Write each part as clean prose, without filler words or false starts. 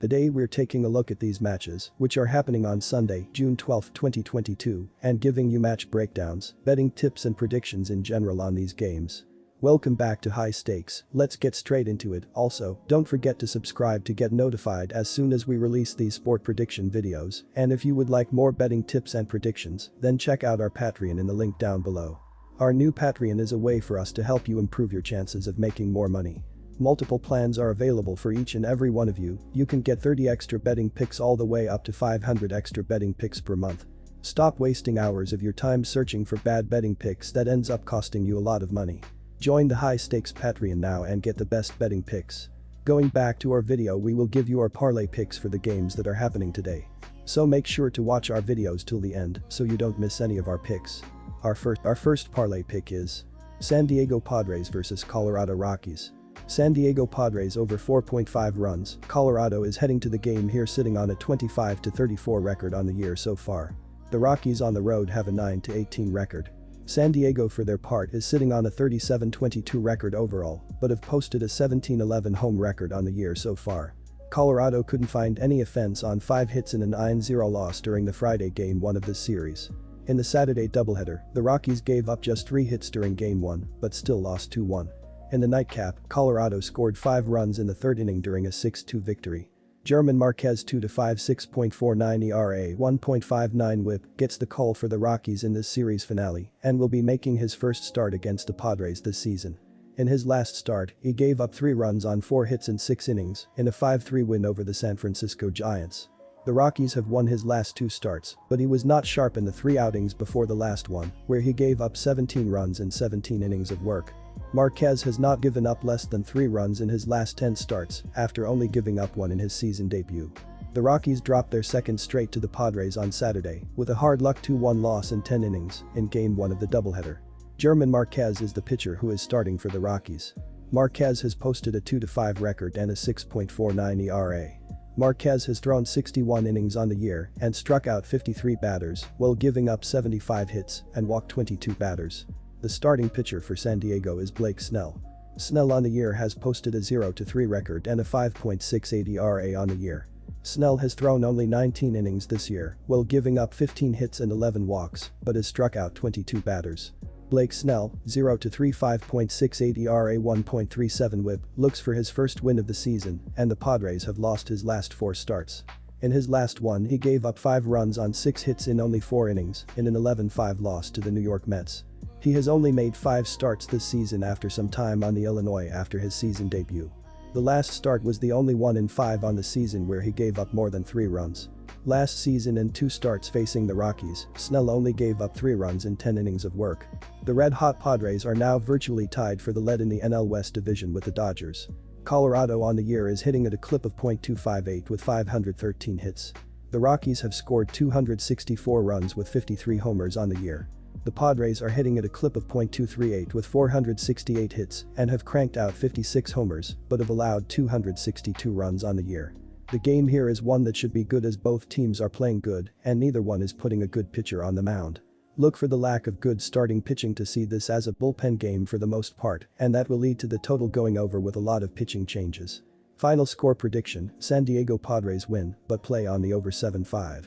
Today we're taking a look at these matches, which are happening on Sunday, June 12, 2022, and giving you match breakdowns, betting tips and predictions in general on these games. Welcome back to High Stakes, let's get straight into it. Also, don't forget to subscribe to get notified as soon as we release these sport prediction videos, and if you would like more betting tips and predictions, then check out our Patreon in the link down below. Our new Patreon is a way for us to help you improve your chances of making more money. Multiple plans are available for each and every one of you. You can get 30 extra betting picks all the way up to 500 extra betting picks per month. Stop wasting hours of your time searching for bad betting picks that ends up costing you a lot of money. Join the High Stakes Patreon now and get the best betting picks. Going back to our video, we will give you our parlay picks for the games that are happening today. So make sure to watch our videos till the end so you don't miss any of our picks. Our first parlay pick is San Diego Padres vs Colorado Rockies. San Diego Padres over 4.5 runs. Colorado is heading to the game here sitting on a 25-34 record on the year so far. The Rockies on the road have a 9-18 record. San Diego for their part is sitting on a 37-22 record overall, but have posted a 17-11 home record on the year so far. Colorado couldn't find any offense on 5 hits in a 9-0 loss during the Friday Game 1 of this series. In the Saturday doubleheader, the Rockies gave up just 3 hits during Game 1, but still lost 2-1. In the nightcap, Colorado scored 5 runs in the third inning during a 6-2 victory. German Marquez 2-5 6.49 ERA 1.59 WHIP gets the call for the Rockies in this series finale and will be making his first start against the Padres this season. In his last start, he gave up 3 runs on 4 hits in 6 innings in a 5-3 win over the San Francisco Giants. The Rockies have won his last 2 starts, but he was not sharp in the 3 outings before the last one, where he gave up 17 runs in 17 innings of work. Marquez has not given up less than 3 runs in his last 10 starts after only giving up 1 in his season debut. The Rockies dropped their second straight to the Padres on Saturday with a hard luck 2-1 loss in 10 innings in Game 1 of the doubleheader. German Marquez is the pitcher who is starting for the Rockies. Marquez has posted a 2-5 record and a 6.49 ERA. Marquez has thrown 61 innings on the year and struck out 53 batters while giving up 75 hits and walked 22 batters. The starting pitcher for San Diego is Blake Snell. Snell on the year has posted a 0-3 record and a 5.68 ERA on the year. Snell has thrown only 19 innings this year while giving up 15 hits and 11 walks, but has struck out 22 batters. Blake Snell, 0-3 5.68 ERA 1.37 WHIP, looks for his first win of the season, and the Padres have lost his last 4 starts. In his last one, he gave up 5 runs on 6 hits in only 4 innings in an 11-5 loss to the New York Mets. He has only made 5 starts this season after some time on the Illinois after his season debut. The last start was the only one in 5 on the season where he gave up more than 3 runs. Last season in 2 starts facing the Rockies, Snell only gave up 3 runs in 10 innings of work. The red-hot Padres are now virtually tied for the lead in the NL West division with the Dodgers. Colorado on the year is hitting at a clip of .258 with 513 hits. The Rockies have scored 264 runs with 53 homers on the year. The Padres are hitting at a clip of .238 with 468 hits and have cranked out 56 homers but have allowed 262 runs on the year. The game here is one that should be good as both teams are playing good and neither one is putting a good pitcher on the mound. Look for the lack of good starting pitching to see this as a bullpen game for the most part, and that will lead to the total going over with a lot of pitching changes. Final score prediction: San Diego Padres win, but play on the over 7.5.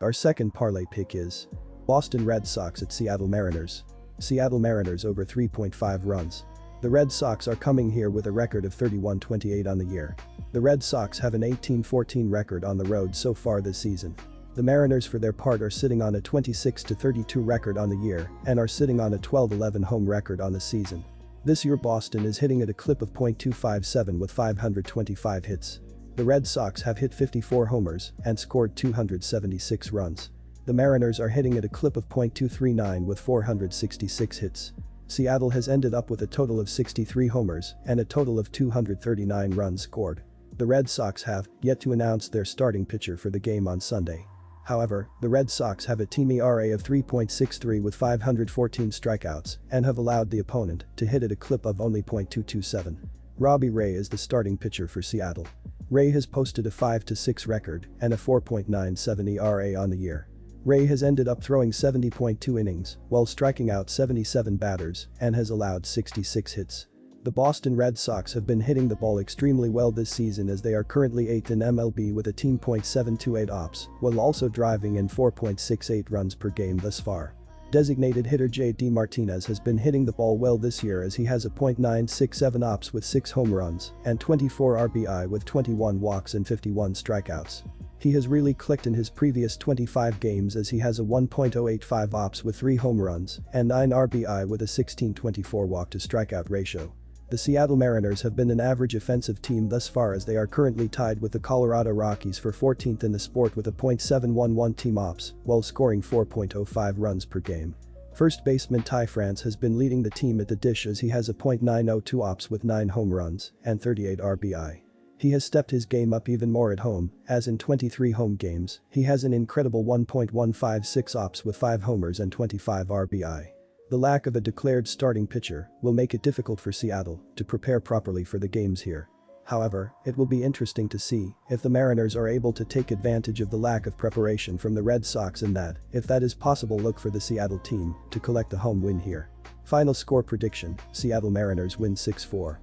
Our second parlay pick is Boston Red Sox at Seattle Mariners. Seattle Mariners over 3.5 runs. The Red Sox are coming here with a record of 31-28 on the year. The Red Sox have an 18-14 record on the road so far this season. The Mariners for their part are sitting on a 26-32 record on the year and are sitting on a 12-11 home record on the season. This year Boston is hitting at a clip of .257 with 525 hits. The Red Sox have hit 54 homers and scored 276 runs. The Mariners are hitting at a clip of .239 with 466 hits. Seattle has ended up with a total of 63 homers and a total of 239 runs scored. The Red Sox have yet to announce their starting pitcher for the game on Sunday. However, the Red Sox have a team ERA of 3.63 with 514 strikeouts and have allowed the opponent to hit at a clip of only .227. Robbie Ray is the starting pitcher for Seattle. Ray has posted a 5-6 record and a 4.97 ERA on the year. Ray has ended up throwing 70.2 innings while striking out 77 batters and has allowed 66 hits. The Boston Red Sox have been hitting the ball extremely well this season as they are currently 8th in MLB with a team .728 ops, while also driving in 4.68 runs per game thus far. Designated hitter J.D. Martinez has been hitting the ball well this year as he has a .967 ops with 6 home runs and 24 RBI with 21 walks and 51 strikeouts. He has really clicked in his previous 25 games as he has a 1.085 ops with 3 home runs and 9 RBI with a 16-24 walk to strikeout ratio. The Seattle Mariners have been an average offensive team thus far as they are currently tied with the Colorado Rockies for 14th in the sport with a .711 team ops, while scoring 4.05 runs per game. First baseman Ty France has been leading the team at the dish as he has a .902 ops with 9 home runs and 38 RBI. He has stepped his game up even more at home, as in 23 home games, he has an incredible 1.156 ops with 5 homers and 25 RBI. The lack of a declared starting pitcher will make it difficult for Seattle to prepare properly for the games here. However, it will be interesting to see if the Mariners are able to take advantage of the lack of preparation from the Red Sox and that, if that is possible, look for the Seattle team to collect the home win here. Final score prediction, Seattle Mariners win 6-4.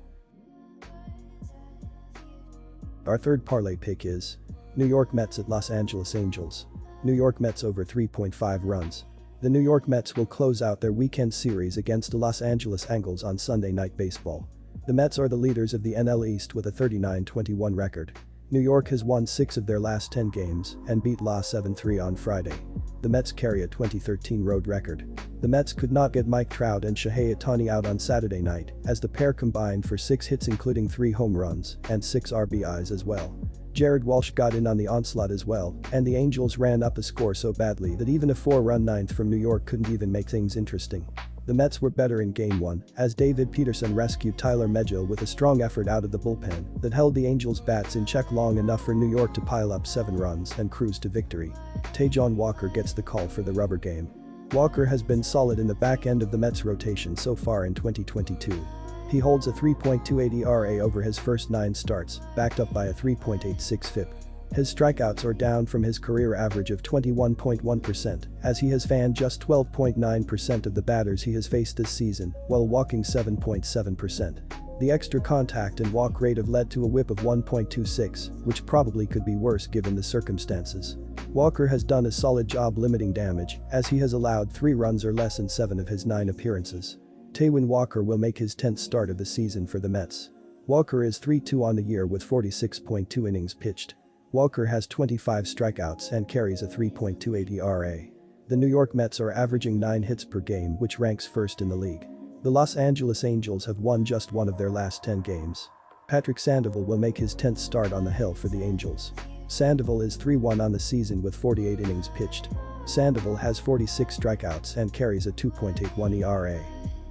Our third parlay pick is New York Mets at Los Angeles Angels. New York Mets over 3.5 runs. The New York Mets will close out their weekend series against the Los Angeles Angels on Sunday Night Baseball. The Mets are the leaders of the NL East with a 39-21 record. New York has won 6 of their last 10 games and beat Los 7-3 on Friday. The Mets carry a 2013 road record. The Mets could not get Mike Trout and Shohei Ohtani out on Saturday night as the pair combined for 6 hits including 3 home runs and 6 RBIs as well. Jared Walsh got in on the onslaught as well, and the Angels ran up a score so badly that even a 4-run ninth from New York couldn't even make things interesting. The Mets were better in Game 1 as David Peterson rescued Tyler Megill with a strong effort out of the bullpen that held the Angels' bats in check long enough for New York to pile up 7 runs and cruise to victory. Taijuan Walker gets the call for the rubber game. Walker has been solid in the back end of the Mets' rotation so far in 2022. He holds a 3.28 ERA over his first 9 starts, backed up by a 3.86 FIP. His strikeouts are down from his career average of 21.1% as he has fanned just 12.9% of the batters he has faced this season, while walking 7.7%. The extra contact and walk rate have led to a whip of 1.26, which probably could be worse given the circumstances. Walker has done a solid job limiting damage as he has allowed 3 runs or less in 7 of his 9 appearances. Taijuan Walker will make his 10th start of the season for the Mets. Walker is 3-2 on the year with 46.2 innings pitched. Walker has 25 strikeouts and carries a 3.28 ERA. The New York Mets are averaging 9 hits per game, which ranks first in the league. The Los Angeles Angels have won just 1 of their last 10 games. Patrick Sandoval will make his 10th start on the hill for the Angels. Sandoval is 3-1 on the season with 48 innings pitched. Sandoval has 46 strikeouts and carries a 2.81 ERA.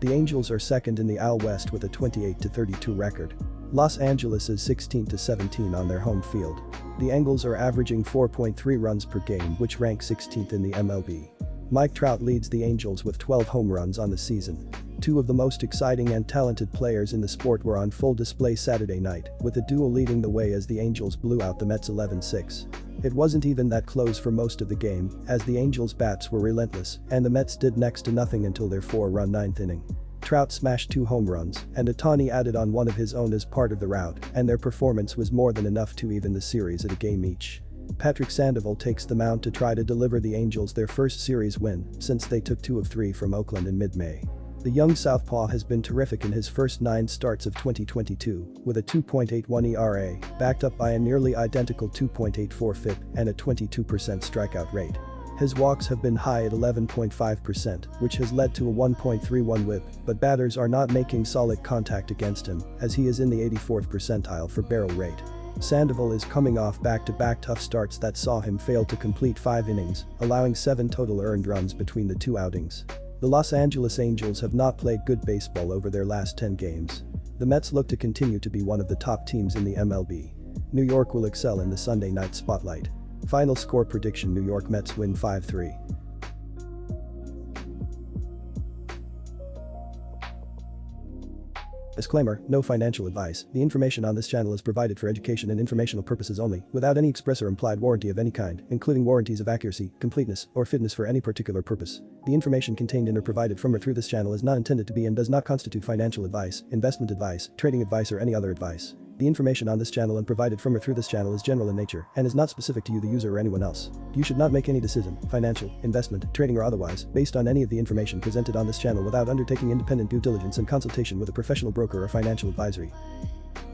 The Angels are second in the AL West with a 28-32 record. Los Angeles is 16-17 on their home field. The Angels are averaging 4.3 runs per game, which ranks 16th in the MLB. Mike Trout leads the Angels with 12 home runs on the season. 2 of the most exciting and talented players in the sport were on full display Saturday night, with the duo leading the way as the Angels blew out the Mets 11-6. It wasn't even that close for most of the game, as the Angels' bats were relentless and the Mets did next to nothing until their 4-run 9th inning. Trout smashed 2 home runs and Ohtani added on 1 of his own as part of the rout, and their performance was more than enough to even the series at a game each. Patrick Sandoval takes the mound to try to deliver the Angels their first series win since they took 2 of 3 from Oakland in mid-May. The young southpaw has been terrific in his first 9 starts of 2022 with a 2.81 ERA, backed up by a nearly identical 2.84 FIP and a 22% strikeout rate. His walks have been high at 11.5%, which has led to a 1.31 whip, but batters are not making solid contact against him as he is in the 84th percentile for barrel rate. Sandoval is coming off back-to-back tough starts that saw him fail to complete 5 innings, allowing 7 total earned runs between the 2 outings. The Los Angeles Angels have not played good baseball over their last 10 games. The Mets look to continue to be one of the top teams in the MLB. New York will excel in the Sunday night spotlight. Final score prediction: New York Mets win 5-3. Disclaimer, no financial advice. The information on this channel is provided for education and informational purposes only, without any express or implied warranty of any kind, including warranties of accuracy, completeness, or fitness for any particular purpose. The information contained in or provided from or through this channel is not intended to be and does not constitute financial advice, investment advice, trading advice, or any other advice. The information on this channel and provided from or through this channel is general in nature and is not specific to you, the user, or anyone else. You should not make any decision, financial, investment, trading, or otherwise, based on any of the information presented on this channel without undertaking independent due diligence and consultation with a professional broker or financial advisory.